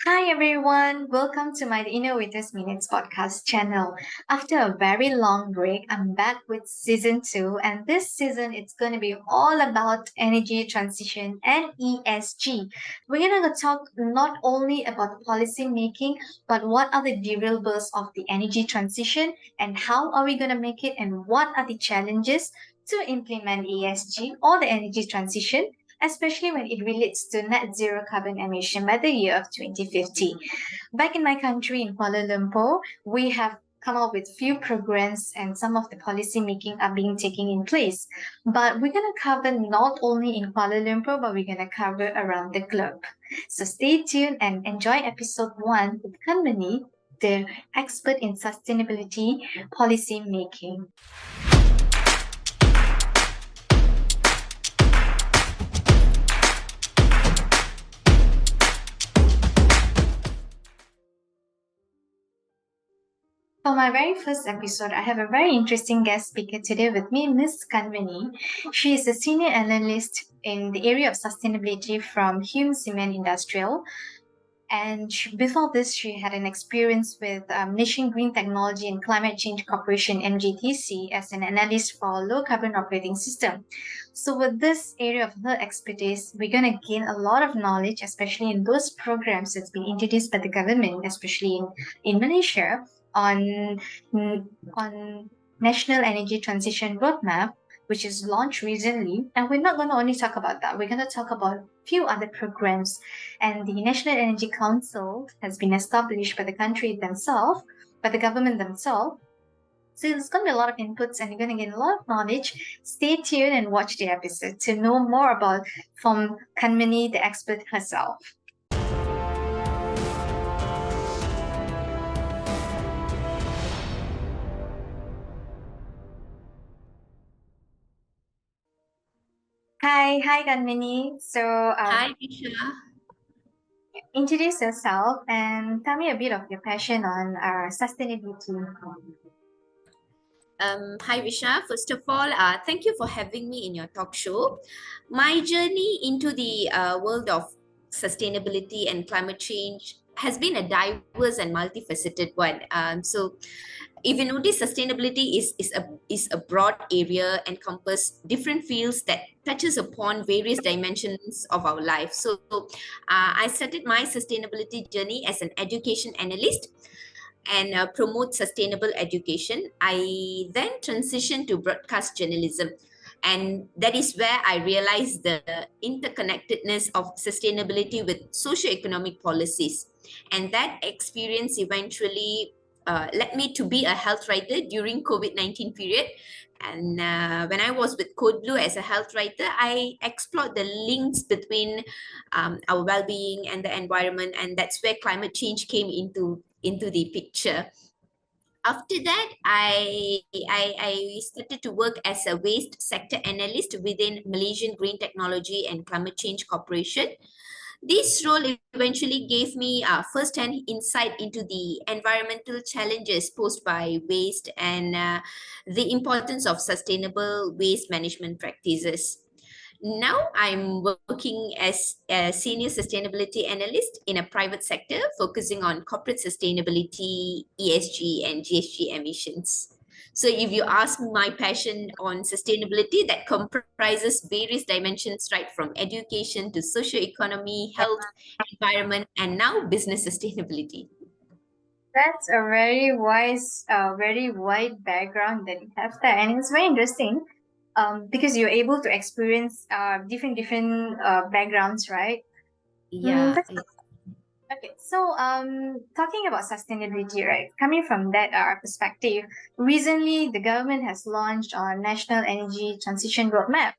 Hi everyone, welcome to my Innovators Minutes podcast channel. After a very long break, I'm back with season 2, and this season it's going to be all about energy transition and ESG. We're going to talk not only about policy making, but what are the deliverables of the energy transition and how are we going to make it and what are the challenges to implement ESG or the energy transition, especially when it relates to net zero carbon emission by the year of 2050. Back in my country, in Kuala Lumpur, we have come up with few programs and some of the policy making are being taken in place. But we're going to cover not only in Kuala Lumpur, but we're going to cover around the globe. So stay tuned and enjoy episode 1 with Kanmani, the expert in sustainability policy making. For my very first episode, I have a very interesting guest speaker today with me, Miss Kanmani. She is a senior analyst in the area of sustainability from Hume Cement Industrial. And before this, she had an experience with Nation Green Technology and Climate Change Corporation (NGTC) as an analyst for low carbon operating system. So, with this area of her expertise, we're going to gain a lot of knowledge, especially in those programs that's been introduced by the government, especially in Malaysia, on on National Energy Transition Roadmap, which is launched recently. And we're not going to only talk about that. We're going to talk about a few other programs. And the National Energy Council has been established by the country themselves, by the government themselves. So there's going to be a lot of inputs and you're going to get a lot of knowledge. Stay tuned and watch the episode to know more about from Kanmani, the expert herself. Hi Kanmani. So Hi, Visha. introduce yourself and tell me a bit of your passion on sustainability. Hi, Visha. First of all, thank you for having me in your talk show. My journey into the world of sustainability and climate change has been a diverse and multifaceted one. If you notice, sustainability is a broad area, encompass different fields that touches upon various dimensions of our life. I started my sustainability journey as an education analyst and promote sustainable education. I then transitioned to broadcast journalism. And that is where I realized the interconnectedness of sustainability with socioeconomic policies. And that experience eventually led me to be a health writer during COVID-19 period. And when I was with Code Blue as a health writer, I explored the links between our well-being and the environment, and that's where climate change came into the picture. After that, I started to work as a waste sector analyst within Malaysian Green Technology and Climate Change Corporation. This role eventually gave me first-hand insight into the environmental challenges posed by waste and the importance of sustainable waste management practices. Now I'm working as a senior sustainability analyst in a private sector, focusing on corporate sustainability, ESG, and GHG emissions. So if you ask me my passion on sustainability, that comprises various dimensions, right from education to socio-economy, health, environment, and now business sustainability. That's a very wide background that you have there, and it's very interesting. Because you're able to experience different backgrounds, right? Yeah. Okay. So talking about sustainability, right? Coming from that perspective, recently the government has launched our National Energy Transition Roadmap.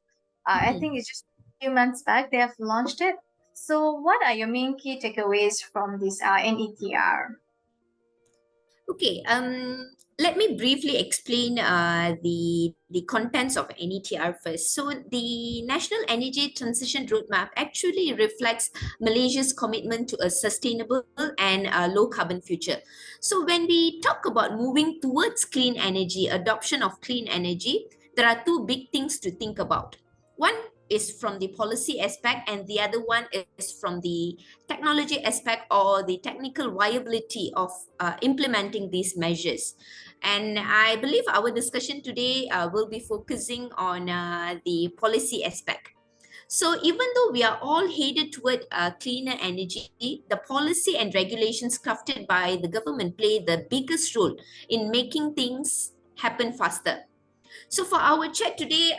I think it's just a few months back they have launched it. So what are your main key takeaways from this NETR? Okay, let me briefly explain the contents of NETR first. So the National Energy Transition Roadmap actually reflects Malaysia's commitment to a sustainable and low carbon future. So when we talk about moving towards clean energy, adoption of clean energy, there are two big things to think about. One is from the policy aspect, and the other one is from the technology aspect or the technical viability of implementing these measures. And I believe our discussion today will be focusing on the policy aspect. So even though we are all headed toward cleaner energy, the policy and regulations crafted by the government play the biggest role in making things happen faster. So for our chat today,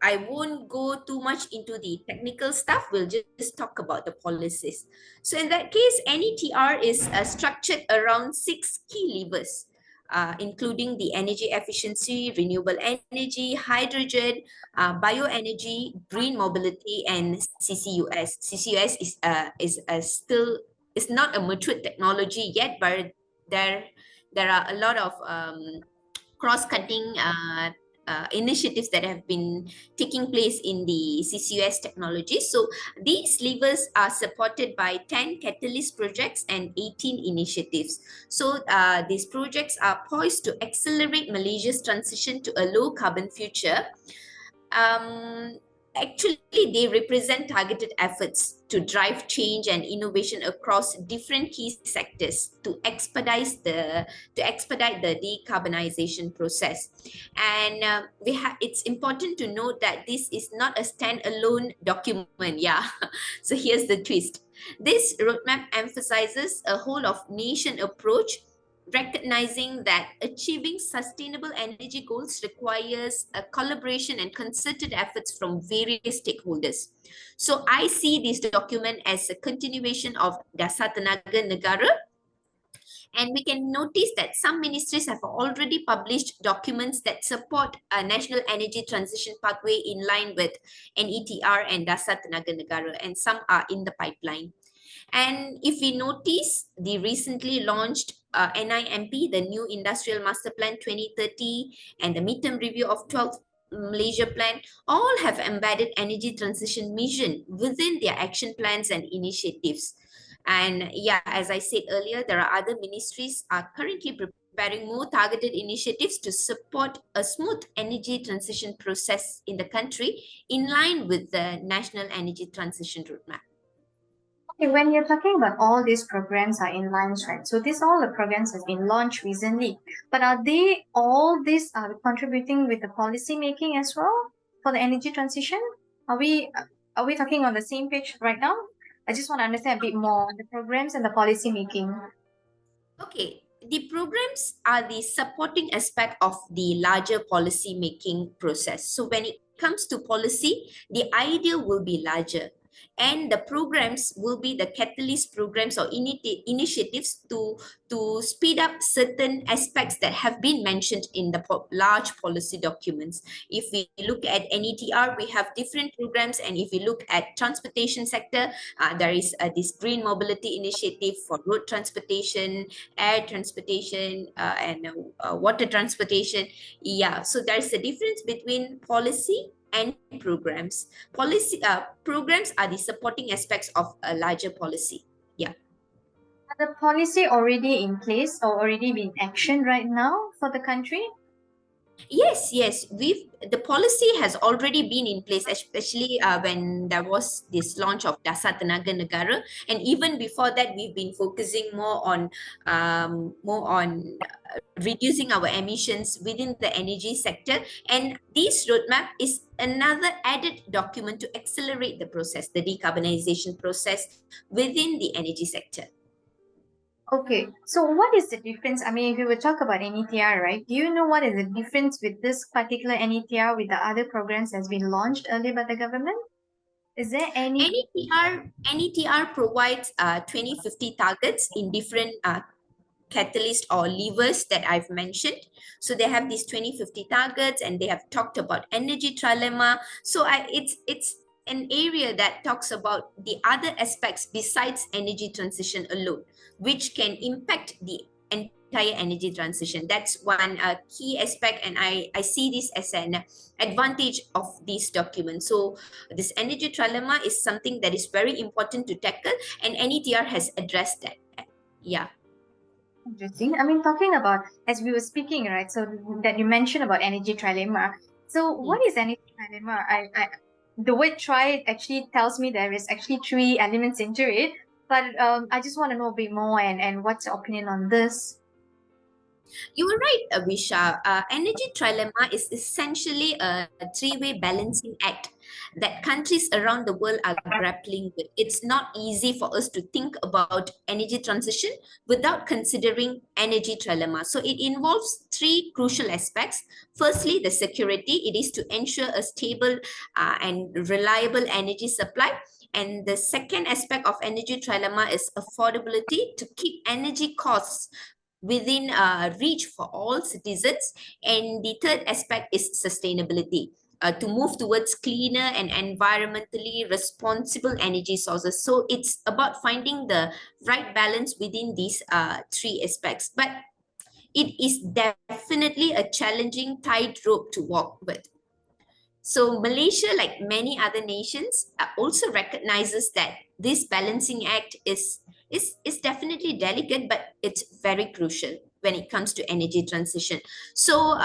I won't go too much into the technical stuff. We'll just talk about the policies. So in that case, NETR is structured around 6 key levers, including the energy efficiency, renewable energy, hydrogen, bioenergy, green mobility, and CCUS. CCUS is still is not a mature technology yet, but there there are a lot of cross-cutting initiatives that have been taking place in the CCUS technology. So these levers are supported by 10 catalyst projects and 18 initiatives. So these projects are poised to accelerate Malaysia's transition to a low carbon future. um, Actually, they represent targeted efforts to drive change and innovation across different key sectors to expedite the decarbonization process. And it's important to note that this is not a standalone document. Yeah, so here's the twist. This roadmap emphasizes a whole of nation approach, recognizing that achieving sustainable energy goals requires a collaboration and concerted efforts from various stakeholders. So I see this document as a continuation of Dasar Tenaga Negara, and we can notice that some ministries have already published documents that support a national energy transition pathway in line with NETR and Dasar Tenaga Negara, and some are in the pipeline. And if we notice the recently launched NIMP, the New Industrial Master Plan 2030, and the midterm review of 12th Malaysia Plan, all have embedded energy transition mission within their action plans and initiatives. And yeah, as I said earlier, there are other ministries are currently preparing more targeted initiatives to support a smooth energy transition process in the country in line with the National Energy Transition Roadmap. Okay, when you're talking about all these programs are in lines, right? So this all the programs has been launched recently, but are they all these are contributing with the policy making as well for the energy transition? Are we are we talking on the same page right now? I just want to understand a bit more on the programs and the policy making. Okay, the programs are the supporting aspect of the larger policy making process. So when it comes to policy, the idea will be larger, and the programs will be the catalyst programs or initiatives to speed up certain aspects that have been mentioned in the large policy documents. If we look at NETR, we have different programs, and if we look at transportation sector, there is this green mobility initiative for road transportation, air transportation, and water transportation. Yeah, so there's a difference between policy and programs. Programs are the supporting aspects of a larger policy. Yeah. Are the policy already in place or already been action right now for the country? Yes. The policy has already been in place, especially when there was this launch of Dasar Tenaga Negara, and even before that, we've been focusing more on reducing our emissions within the energy sector. And this roadmap is another added document to accelerate the process, the decarbonization process within the energy sector. Okay, so what is the difference? I mean, if you would talk about NETR, right? Do you know what is the difference with this particular NETR with the other programs that's been launched earlier by the government? Is there any? NETR provides 2050 targets in different catalyst or levers that I've mentioned. So they have these 2050 targets, and they have talked about energy trilemma. So it's an area that talks about the other aspects besides energy transition alone, which can impact the entire energy transition. That's one key aspect, and I see this as an advantage of this document. So this energy trilemma is something that is very important to tackle, and NETR has addressed that. Yeah. Interesting. I mean, talking about as we were speaking, right? So that you mentioned about energy trilemma. So what is energy trilemma? the word try actually tells me there is actually three elements into it. But I just want to know a bit more, and what's your opinion on this? You were right, Avisha. Energy trilemma is essentially a three-way balancing act that countries around the world are grappling with. It's not easy for us to think about energy transition without considering energy trilemma. So it involves three crucial aspects. Firstly, the security. It is to ensure a stable and reliable energy supply. And the second aspect of energy trilemma is affordability, to keep energy costs within reach for all citizens. And the third aspect is sustainability, to move towards cleaner and environmentally responsible energy sources. So it's about finding the right balance within these three aspects. But it is definitely a challenging tightrope to walk with. So Malaysia, like many other nations, also recognizes that this balancing act is definitely delicate, but it's very crucial when it comes to energy transition. So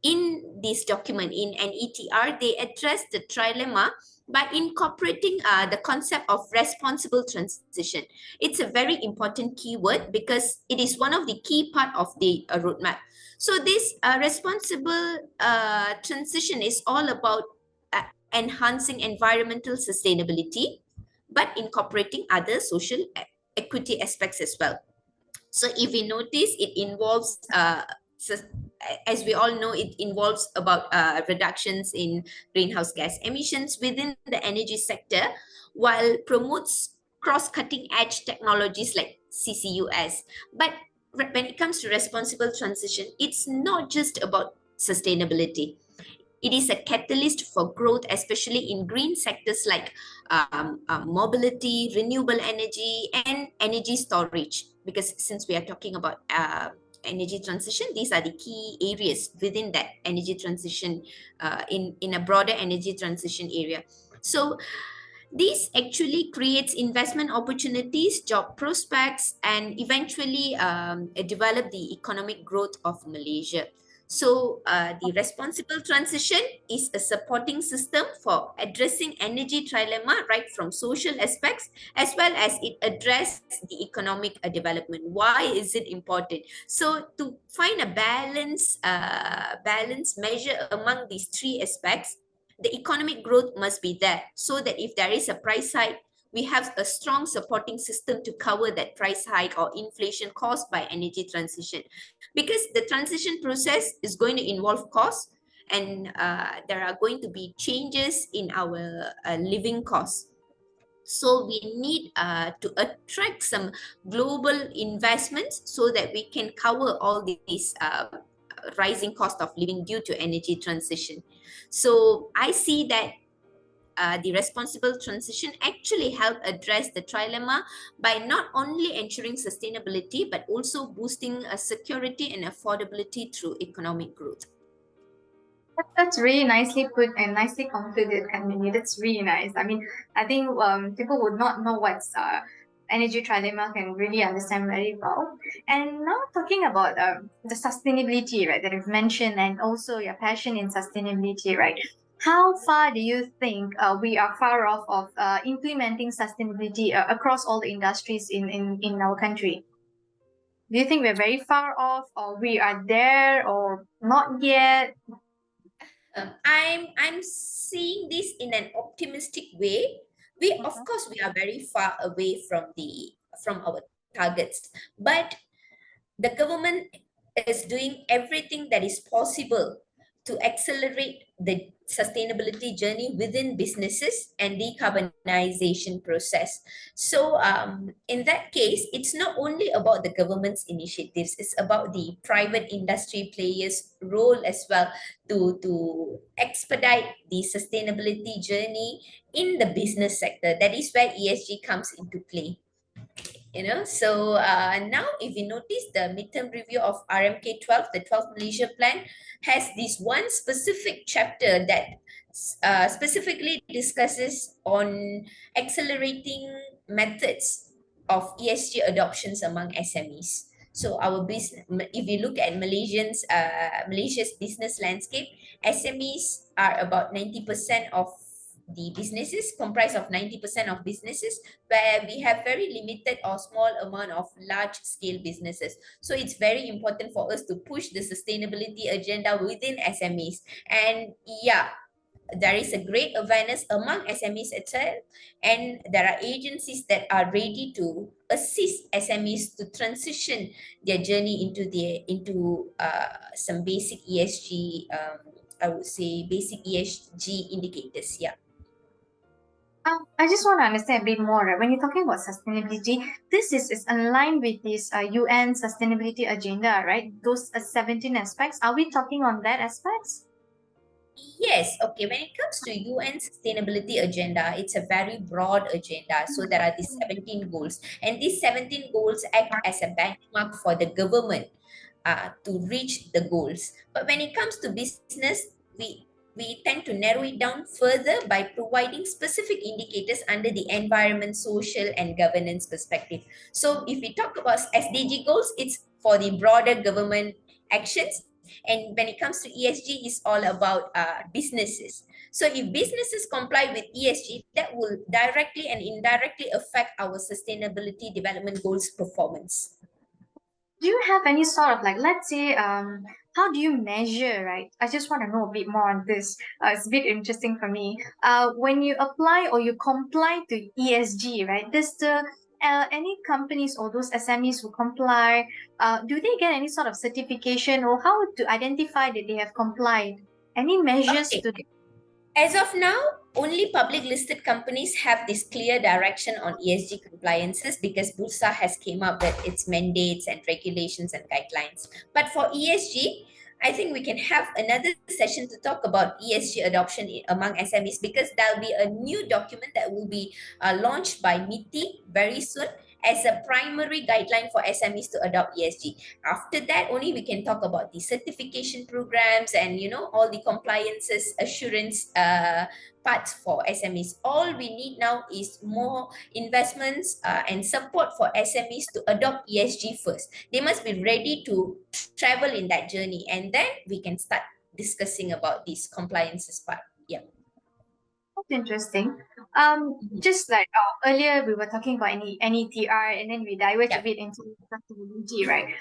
in this document, in NETR, they address the trilemma by incorporating the concept of responsible transition. It's a very important keyword because it is one of the key part of the roadmap. So this responsible transition is all about uh, enhancing environmental sustainability, but incorporating other social equity aspects as well. So if we notice, it involves, as we all know, it involves about reductions in greenhouse gas emissions within the energy sector, while promotes cross-cutting edge technologies like CCUS. But when it comes to responsible transition, it's not just about sustainability. It is a catalyst for growth, especially in green sectors like mobility, renewable energy, and energy storage. Because since we are talking about energy transition, these are the key areas within that energy transition, in a broader energy transition area. So this actually creates investment opportunities, job prospects, and eventually develop the economic growth of Malaysia. So the responsible transition is a supporting system for addressing energy trilemma right from social aspects, as well as it addresses the economic development. Why is it important? So to find a balance measure among these three aspects, the economic growth must be there, so that if there is a price hike, we have a strong supporting system to cover that price hike or inflation caused by energy transition. Because the transition process is going to involve costs, and there are going to be changes in our living costs. So we need to attract some global investments so that we can cover all these rising cost of living due to energy transition. So I see that the responsible transition actually help address the trilemma by not only ensuring sustainability but also boosting security and affordability through economic growth. That's really nicely put and nicely concluded, Kanmani. That's really nice. I mean, I think people would not know what's energy trilemma can really understand very well. And now talking about the sustainability, right, that you've mentioned, and also your passion in sustainability, right? How far do you think we are far off of implementing sustainability across all the industries in our country? Do you think we're very far off, or we are there, or not yet? I'm seeing this in an optimistic way. We, of course, we are very far away from our targets, but the government is doing everything that is possible to accelerate the sustainability journey within businesses and decarbonization process. So in that case, it's not only about the government's initiatives, it's about the private industry players' role as well to expedite the sustainability journey in the business sector. That is where ESG comes into play. So now if you notice, the midterm review of RMK 12, the 12th Malaysia plan, has this one specific chapter that specifically discusses on accelerating methods of ESG adoptions among SMEs. So our business, if you look at Malaysia's business landscape, SMEs are about 90% of the businesses, comprised of 90% of businesses, where we have very limited or small amount of large scale businesses. So it's very important for us to push the sustainability agenda within SMEs. And yeah, there is a great awareness among SMEs itself, and there are agencies that are ready to assist SMEs to transition their journey into some basic ESG. I would say basic ESG indicators. Yeah. I just want to understand a bit more. Right? When you're talking about sustainability, this is aligned with this UN sustainability agenda, right? Those 17 aspects. Are we talking on that aspects? Yes, okay. When it comes to UN Sustainability Agenda, it's a very broad agenda. So there are these 17 goals, and these 17 goals act as a benchmark for the government to reach the goals. But when it comes to business, we tend to narrow it down further by providing specific indicators under the environment, social, and governance perspective. So if we talk about SDG goals, it's for the broader government actions. And when it comes to ESG, it's all about businesses. So if businesses comply with ESG, that will directly and indirectly affect our sustainability development goals performance. Do you have any sort of like, let's say, how do you measure, right? I just want to know a bit more on this. It's a bit interesting for me. When you apply or you comply to ESG, right? Does the any companies or those SMEs who comply, do they get any sort of certification or how to identify that they have complied? Any measures Okay. to As of now, only public listed companies have this clear direction on ESG compliances because Bursa has came up with its mandates and regulations and guidelines. But for ESG, I think we can have another session to talk about ESG adoption among SMEs because there'll be a new document that will be launched by MITI very soon as a primary guideline for SMEs to adopt ESG. After that, only we can talk about the certification programs and all the compliances assurance parts for SMEs. All we need now is more investments and support for SMEs to adopt ESG first. They must be ready to travel in that journey, and then we can start discussing about this compliances part. Yeah. That's interesting. Just like earlier, we were talking about any NETR, and then we diverge a Yeah. bit into sustainability, right?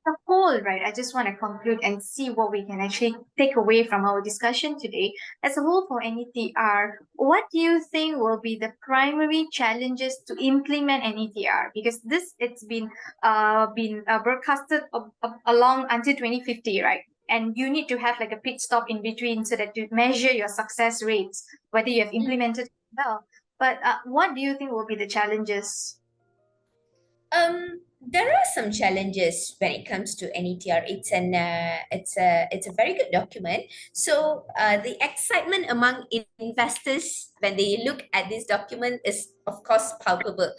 The whole, right? I just want to conclude and see what we can actually take away from our discussion today. As a whole, for NETR, what do you think will be the primary challenges to implement NETR? Because this it's been broadcasted along until 2050, right? And you need to have like a pit stop in between so that to measure your success rates, whether you have implemented it well. But what do you think will be the challenges? There are some challenges when it comes to NETR. It's a very good document. So the excitement among investors when they look at this document is of course palpable,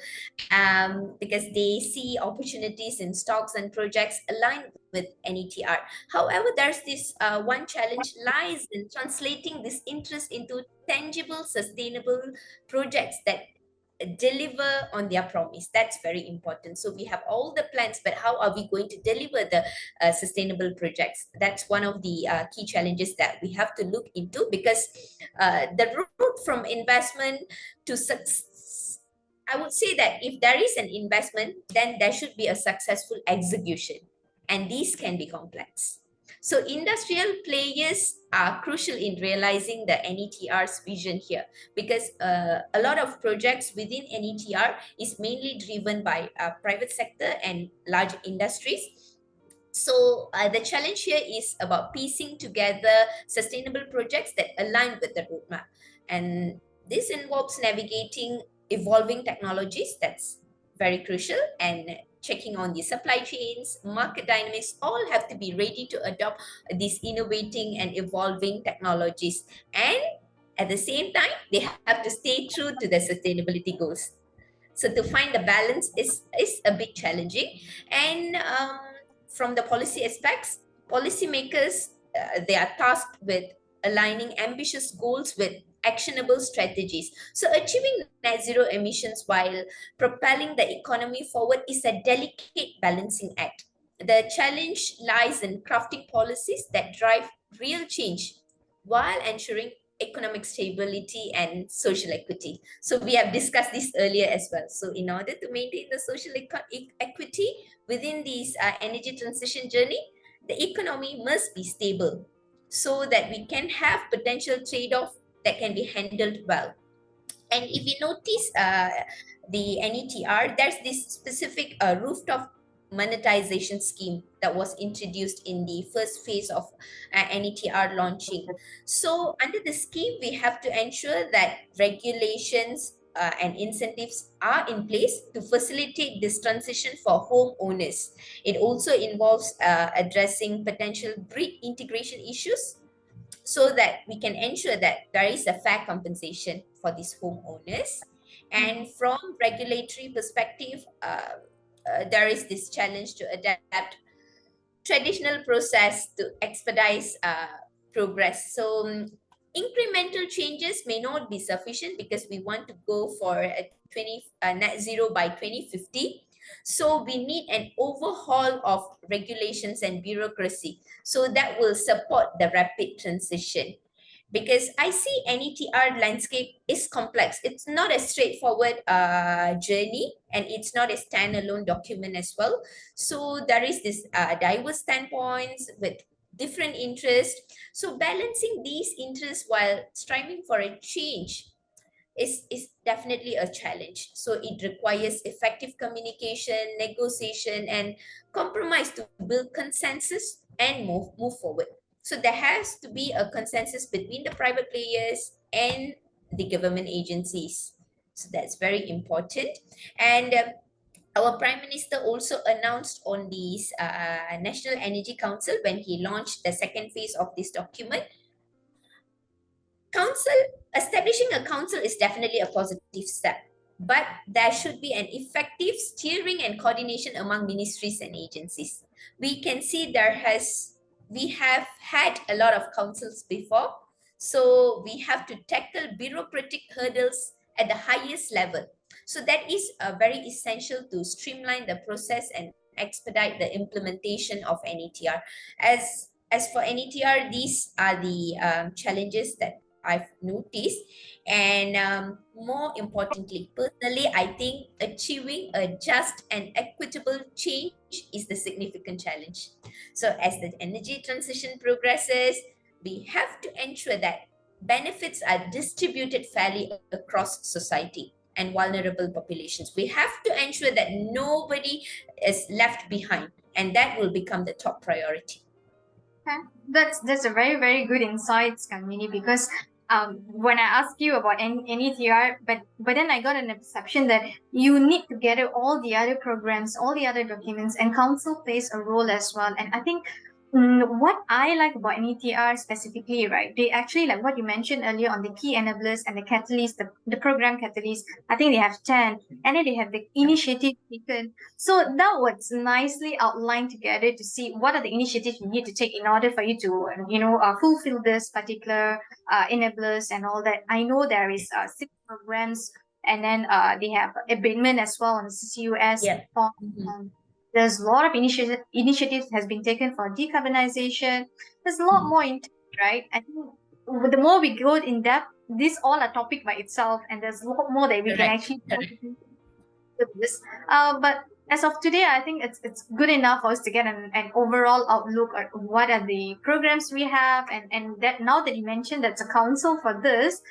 because they see opportunities in stocks and projects aligned with NETR. However, there's this one challenge lies in translating this interest into tangible, sustainable projects that deliver on their promise. That's very important. So we have all the plans, but how are we going to deliver the sustainable projects? That's one of the key challenges that we have to look into, because the route from investment to success, I would say that if there is an investment, then there should be a successful execution, and these can be complex. So industrial players are crucial in realizing the NETR's vision here, because a lot of projects within NETR is mainly driven by private sector and large industries. So the challenge here is about piecing together sustainable projects that align with the roadmap. And this involves navigating evolving technologies, that's very crucial, and checking on the supply chains, market dynamics, all have to be ready to adopt these innovating and evolving technologies. And at the same time, they have to stay true to the sustainability goals. So to find the balance is a bit challenging. And from the policy aspects, policymakers, they are tasked with aligning ambitious goals with actionable strategies. So achieving net zero emissions while propelling the economy forward is a delicate balancing act. The challenge lies in crafting policies that drive real change while ensuring economic stability and social equity. So we have discussed this earlier as well. So in order to maintain the social equity within this energy transition journey, the economy must be stable so that we can have potential trade-off that can be handled well. And if you notice the NETR, there's this specific rooftop monetization scheme that was introduced in the first phase of NETR launching. So under the scheme, we have to ensure that regulations and incentives are in place to facilitate this transition for homeowners. It also involves addressing potential grid integration issues so that we can ensure that there is a fair compensation for these homeowners. And from regulatory perspective, there is this challenge to adapt traditional process to expedite progress. So incremental changes may not be sufficient because we want to go for a net zero by 2050. So we need an overhaul of regulations and bureaucracy so that will support the rapid transition. Because I see NETR landscape is complex. It's not a straightforward journey, and it's not a standalone document as well. So there is this diverse standpoints with different interests. So balancing these interests while striving for a change is definitely a challenge. So it requires effective communication, negotiation, and compromise to build consensus and move forward. So there has to be a consensus between the private players and the government agencies. So that's very important. And our Prime Minister also announced on this National Energy Council when he launched the second phase of this document. Establishing a council is definitely a positive step, but there should be an effective steering and coordination among ministries and agencies. We can see we have had a lot of councils before, so we have to tackle bureaucratic hurdles at the highest level. So that is very essential to streamline the process and expedite the implementation of NETR. As for NETR, these are the challenges that I've noticed. And more importantly, personally, I think achieving a just and equitable change is the significant challenge. So as the energy transition progresses, we have to ensure that benefits are distributed fairly across society and vulnerable populations. We have to ensure that nobody is left behind, and that will become the top priority. Okay. That's a very, very good insights, Kanmani, because when I asked you about NETR, but then I got a perception that you need to gather all the other programs, all the other documents, and council plays a role as well. And I think what I like about NETR specifically, right? They actually, like what you mentioned earlier on the key enablers and the catalyst, the program catalyst. I think they have 10, and then they have the initiative taken. So that was nicely outlined together to see what are the initiatives you need to take in order for you to, fulfill this particular enablers and all that. I know there is 6 programs, and then they have abatement as well on the CCUS. Yeah. There's a lot of initiatives has been taken for decarbonization. There's a lot more into it, right? I think the more we go in depth, this all a topic by itself, and there's a lot more that we can actually do with this. But as of today, I think it's good enough for us to get an overall outlook at what are the programs we have, and that now that you mentioned that's a council for this,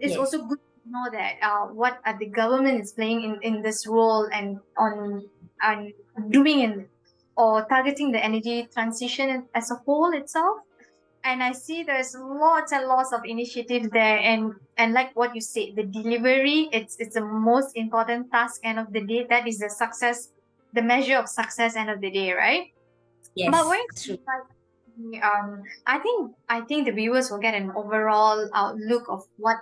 it's Yes. also good to know that what are the government is playing in this role and on doing in or targeting the energy transition as a whole itself. And I see there's lots and lots of initiatives there, and like what you said, the delivery, it's the most important task end of the day. That is the success, the measure of success end of the day, right? Yes, But when true. I think the viewers will get an overall outlook of what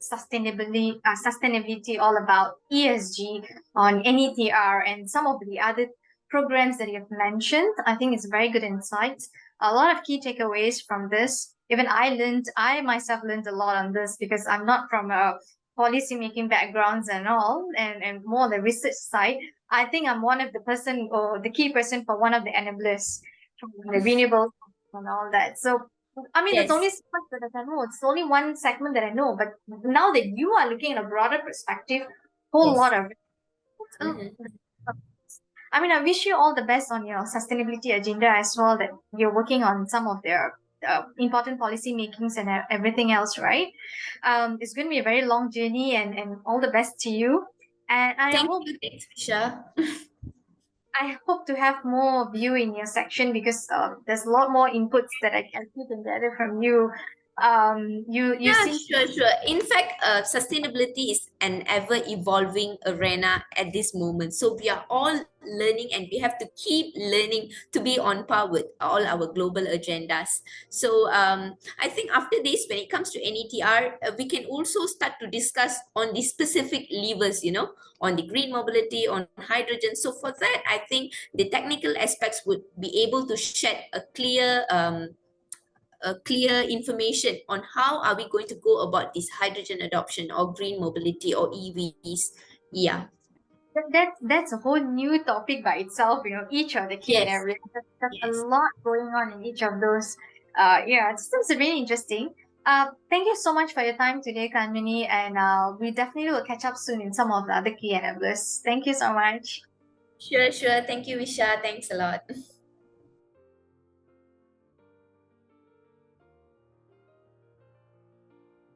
sustainability all about, ESG on NETR and some of the other programs that you have mentioned. I think it's very good insights. A lot of key takeaways from this. Even I myself learned a lot on this because I'm not from a policy making backgrounds and all, and more on the research side. I think I'm one of the person or the key person for one of the enablers from the renewable and all that. So I mean, there's Yes. only so much that I know. It's only one segment that I know. But now that you are looking at a broader perspective, whole lot Yes. of it. Oh, Mhm. I mean, I wish you all the best on your sustainability agenda as well. That you're working on some of their important policy makings and everything else, right? It's going to be a very long journey, and all the best to you. And Thank you. Thanks, Visha. I hope to have more of you in your section because there's a lot more inputs that I can gather from you. You Yeah, seem sure, sure. In fact, sustainability is an ever evolving arena at this moment. So we are all learning and we have to keep learning to be on par with all our global agendas. So I think after this, when it comes to NETR, we can also start to discuss on the specific levers, on the green mobility, on hydrogen. So for that, I think the technical aspects would be able to shed a clear information on how are we going to go about this hydrogen adoption or green mobility or EVs. Yeah. that's a whole new topic by itself. Each of the key and Yes. every there's a Yes. lot going on in each of those. Yeah, it's really interesting. Thank you so much for your time today, Kanmani, and we definitely will catch up soon in some of the other key enablers. Thank you so much. Sure, sure. Thank you, Visha. Thanks a lot.